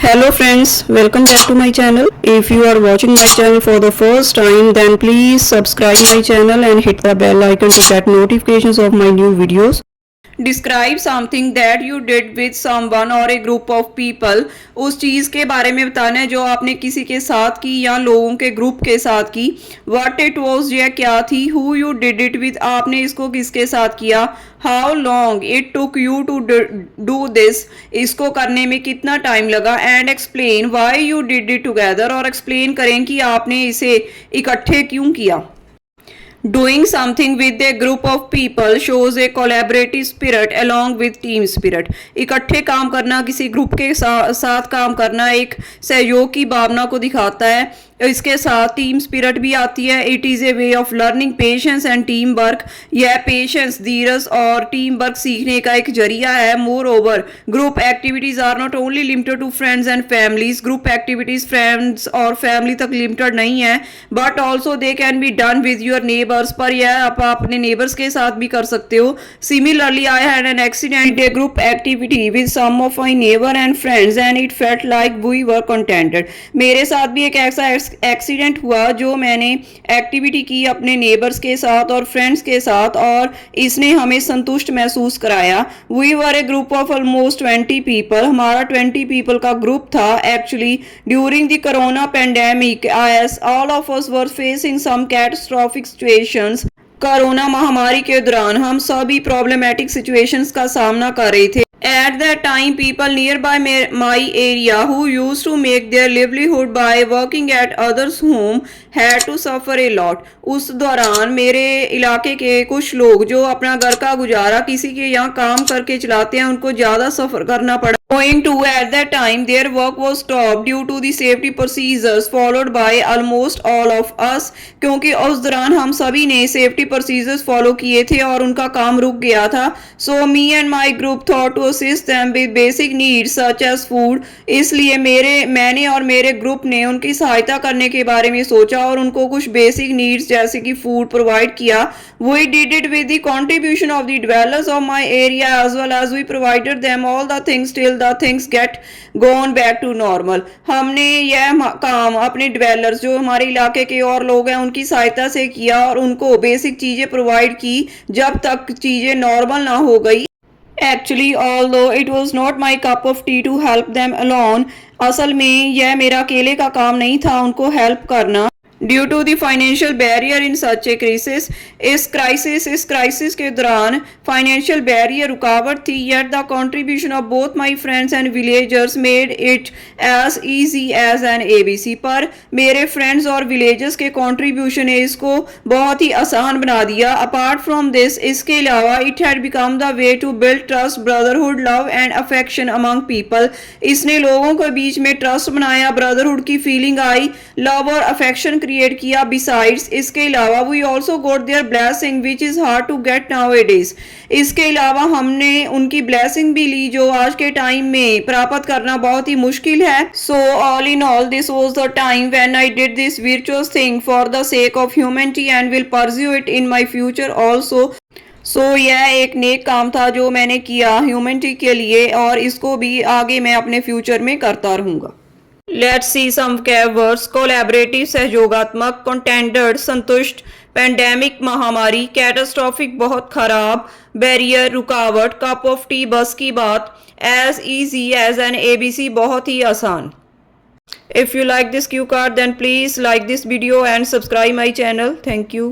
Hello friends, welcome back to my channel. If you are watching my channel for the first time, then please subscribe my channel and hit the bell icon to get notifications of my new videos. Describe something that you did with someone or a group of people. उस चीज़ के बारे में बताना है जो आपने किसी के साथ की या लोगों के ग्रुप के साथ की. What it was, यह क्या थी. Who you did it with, आपने इसको किसके साथ किया. How long it took you to do this, इसको करने में कितना टाइम लगा. And explain why you did it together, और explain करें कि आपने इसे इकट्ठे क्यों किया. Doing something with a group of people shows a collaborative spirit along with team spirit. इकट्ठे काम करना, किसी ग्रुप के साथ काम करना एक सहयोग की भावना को दिखाता है. इसके साथ टीम स्पिरिट भी आती है. It is a way of learning patience and team work. यह पेशेंस, धीरज और टीम वर्क सीखने का एक जरिया है. Moreover, group activities are not only limited to friends and families. Group activities friends और फैमिली तक लिमिटेड नहीं है, but also they can be done with your neighbours. पर यह आप अपने नेबर्स के साथ भी कर सकते हो. Similarly I had an accident a group activity with some of my neighbour and friends and it felt like we were contented. मेरे साथ भी एक ऐसा एक्सीडेंट हुआ जो मैंने एक्टिविटी की अपने नेबर्स के साथ और फ्रेंड्स के साथ, और इसने हमें संतुष्ट महसूस कराया. We were a group of almost 20 people. हमारा 20 पीपल का ग्रुप था. Actually during the corona pandemic as all of us were facing some catastrophic situations. Corona महामारी के दौरान हम सभी प्रॉब्लमेटिक सिचुएशंस का सामना कर रहे थे. At that time, people nearby my area who used to make their livelihood by working at others' home had to suffer a lot. उस दौरान मेरे इलाके के कुछ लोग जो अपना घर का गुजारा किसी के यहाँ काम करके चलाते हैं, उनको ज़्यादा सफ़र करना पड़ा. Owing to at that time their work was stopped due to the safety procedures followed by almost all of us. क्योंकि उस दौरान हम सभी ने सेफ्टी प्रोसीजर्स फॉलो किए थे और उनका काम रुक गया था. So me and my group thought to assist them with basic needs such as food. इसलिए मैंने और मेरे ग्रुप ने उनकी सहायता करने के बारे में सोचा और उनको कुछ बेसिक नीड्स जैसे कि फूड प्रोवाइड किया. We did it with the contribution of the dwellers of my area as well as we provided them all the things till the things get gone back to normal. हमने यह काम अपने dwellers जो हमारे इलाके के और लोग हैं उनकी सहायता से किया और उनको बेसिक चीज़ें प्रोवाइड की जब तक चीज़ें नॉर्मल ना हो गई. Actually, although it was not my cup of tea to help them alone, असल में यह मेरा अकेले का काम नहीं था उनको हेल्प करना. Due to the financial barrier in such a crisis. इस क्राइसिस के दौरान फाइनेंशियल बैरियर रुकावट थी. Yet the contribution of both my friends and villagers made it as easy as an ABC. पर मेरे फ्रेंड्स और विलेजर्स के कंट्रीब्यूशन ने इसको बहुत ही आसान बना दिया. अपार्ट फ्रॉम दिस, इसके अलावा it had become the way to build trust, brotherhood, love and affection among people. इसने लोगों के बीच में ट्रस्ट बनाया, ब्रदरहुड की फीलिंग आई, लव और अफेक्शन क्रिएट किया. बिसाइड्स, इसके अलावा we also got their blessing which is hard to get nowadays. इसके अलावा हमने उनकी ब्लेसिंग भी ली जो आज के टाइम में प्राप्त करना बहुत ही मुश्किल है. So all in all this was the time when I did this virtuous thing for the sake of humanity and will pursue it in my future also. सो यह एक नेक काम था जो मैंने किया ह्यूमैनिटी के लिए और इसको भी आगे मैं अपने फ्यूचर में करता रहूँगा. Let's see some words. Collaborative, सहयोगात्मक. कंटेंटेड, संतुष्ट. पेंडेमिक, महामारी. कैटास्ट्रोफिक, बहुत खराब. बैरियर, रुकावट. कप ऑफ टी, बस की बात. As easy as an ABC, बहुत ही आसान. If you like this cue card, then please like this video and subscribe my channel. Thank you.